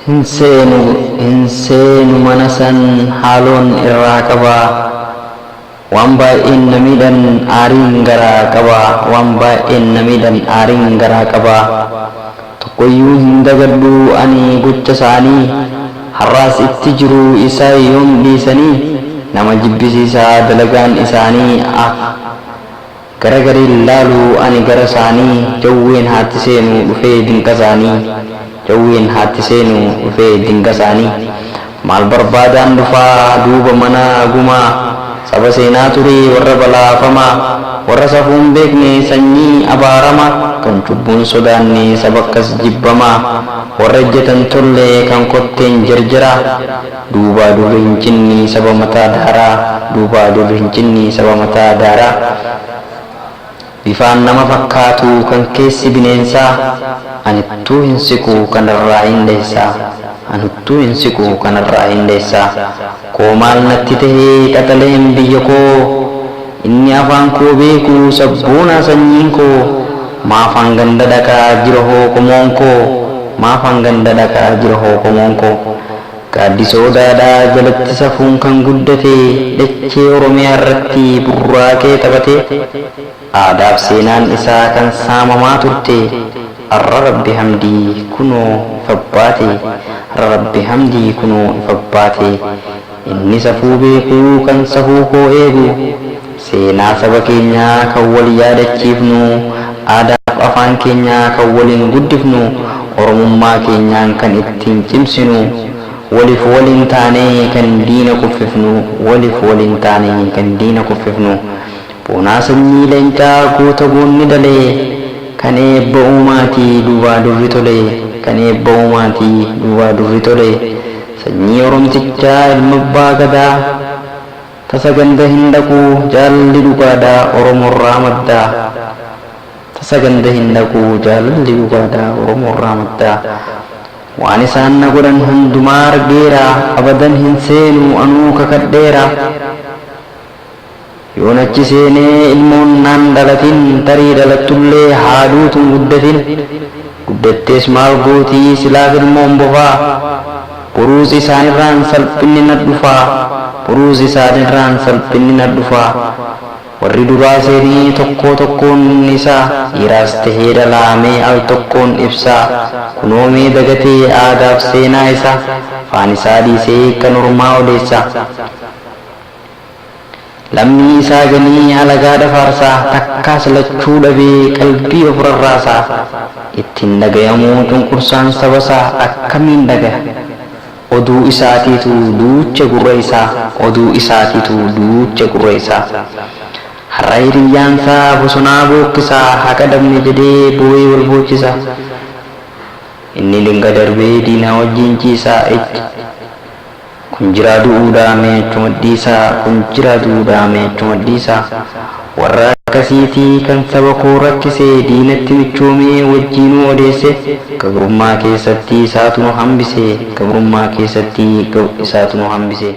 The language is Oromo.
Hinseenu mana san haaloon irraa qabaa, waan baay'een na miidhan aariin garaa qabaa, waan baay'een na miidhan aariin garaa qabaa. Tokkoyyuu hin dagadhu ani gocha isaanii, har'aas itti jiru isaa yoom dhiisanii, nama jibbisiisaa dalagaan isaanii. Garagarii laalu ani gara isaanii, jawween haatti seenu dhufee dinqa isaanii, jawween haatti seenu dhufee dinqa isaanii. Maal barbaadaan dhufaa duuba mana gumaa, saba seenaa ture warra balaafamaa, warra safuun beekne sanyii abaaramaa, kan cubbuun sodaanne saba akkas jibbamaa, warra ejjetan tolle kan kotteen jarjaraa, duubaa durri hin cinni saba mataa daaraa, duubaa durri hin cinni saba mataa daaraa. Bifaan nama fakkaatu kan keessi bineensaa, anittuu hin siqu kanarraa hin deessaa, anittuu hin siqu kanarraa hin deessaa. Koo maal natti tahee qaxaleen biyya koo, inni afaan koo beeku sabboonaa sanyiin koo. Maafaan ganda dhaqaa jira hoo qomoon koo, maafaan ganda dhaqaa jira hoo qomoon koo. Gaaddisoo daadhaa jalatti safuun kan guddate, dachee Oromiyaa irratti burraaqee taphate. Aadaaf seenaan isaa kan saamamaa turte, har'a Rabbi hamdii kunoo ifabbaate, har'a Rabbi hamdii kunoo ifabbaate. Inni safuu beekuu kan safuu koo eegu, seenaa saba keenyaa kan wal yaadachiifnu, aadaaf afaan keenyaa kan waliin guddifnu, oromummaa keenyaan kan ittiin cimsinu, waliif waliin taanee kan diina kuffifnu, waliif waliin taanee kan diina kuffifnu. Boonaa sanyii leencaa goota boonni dalee, kan eebba uumaatii duubaa durri tole, kan eebba uumaatii duubaa durri tole. Sanyii oromtichaa ilma abbaa gadaa, tasa ganda hin dhaqu jaalalli dhugaadhaa Oromoorraa maddaa, tasa ganda hin dhaqu jaalalli dhugaadhaa Oromoorraa maddaa. Waan isaan na godhan hundumaa argeera, abadan hin seenu anuu kakadheera. Yoon achi seenee ilmoon naan dhalatin, tarii dhalattullee haaduutun guddatin. Guddattees maal gootii silaaf ilmoon bofaa, buruus isaanirraan salphinni na dhufaa, buruus isaanirraan salphinni na dhufaa. Warri duraa seenii tokkoo tokkoon isaa, dhiiraas tahee dhalaamee al tokkoon ibsaa. Kunoomee dagatee aadaaf seenaa isaa, afaan isaa dhiisee kan ormaa odeessaa. Lammii isaa ganii alagaadha faarsaa, takkaas lachuu dhabee qalbii of rarraasaa. Ittiin dhagayamuu cunqursaan saba isaa akkamiin dhagaya? Oduu isaatiitu duucha gurra isaa, oduu isaatiitu duucha gurra isaa. Har'a hiriyaansaa bosonaa bookkisaa, haqa dhabne jedhee boo'ee wal boochisa. Inni linga darbee diinaa wajjin ciisaa ejji. Kun jiraa du'uudhaa mee achuma dhiisaa, kun jiraa du'uudhaa mee achuma dhiisaa. Warra akkasiitii kan saba koo rakkisee, diinatti michoomee wajjinuu odeesse. Gabrummaa keessatti isaatu nu hambise, gabrummaa keessatti isaatu nu hambise.